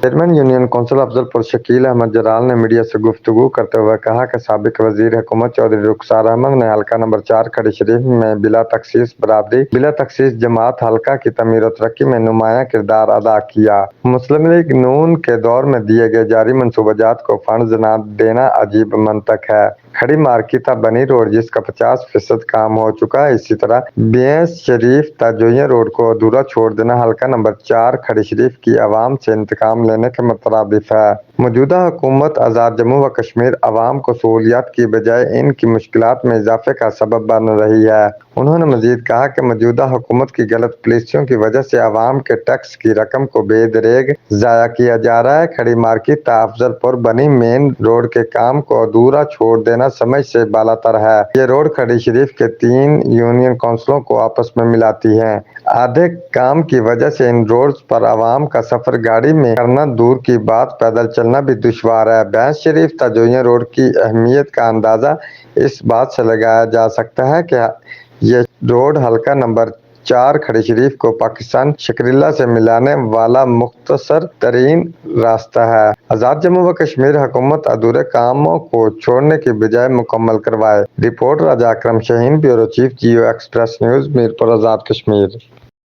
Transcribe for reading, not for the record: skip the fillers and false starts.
Chairman union council افضل پور شکیل احمد جلال نے media سے گفتگو کرتے ہوئے کہا کہ سابق وزیر حکومت چودھری رخسار احمد نے حلقہ نمبر 4 کھڑی شریف میں بلا تخصیص برادری، بلا تخصیص جماعت حلقہ کی تعمیر و ترقی میں نمایاں کردار ادا کیا۔ مسلم لیگ نون کے دور میں دیے گئے جاری منصوبہ جات کو فنڈز نہ دینا عجیب منطق ہے۔ کھڑی مارکیٹا بنی روڈ جس کا 50% کام ہو چکا ہے، اسی طرح بیس شریف تا جوئیاں روڈ کو ادھورا چھوڑ دینا حلقہ نمبر 4 کھڑی شریف کی عوام سے انتقام لینے کے مترادف ہے۔ موجودہ حکومت آزاد جموں و کشمیر عوام کو سہولیات کی بجائے ان کی مشکلات میں اضافے کا سبب بن رہی ہے۔ انہوں نے مزید کہا کہ موجودہ حکومت کی غلط پالیسیوں کی وجہ سے عوام کے ٹیکس کی رقم کو بے دریغ ضائع کیا جا رہا ہے۔ کھڑی مارکیٹ تا افضل پور بنی مین روڈ کے کام کو ادھورا چھوڑ دینا سمجھ سے بالاتر ہے۔ یہ روڈ کھڑی شریف کے 3 یونین کونسلوں کو آپس میں ملاتی ہے۔ آدھے کام کی وجہ سے ان روڈز پر عوام کا سفر گاڑی میں کرنا دور کی بات پیدل چلنا بھی دشوار ہے۔ بیس شریف تا جوئیاں روڈ کی اہمیت کا اندازہ اس بات سے لگایا جا سکتا ہے کہ یہ روڈ حلقہ نمبر 4 کھڑی شریف کو پاکستان شکریلا سے ملانے والا مختصر ترین راستہ ہے۔ آزاد جموں و کشمیر حکومت ادھورے کاموں کو چھوڑنے کی بجائے مکمل کروائے۔ Report Raja Akram Shaheen, bureau chief, Geo express news, Mirpur Azad Kashmir.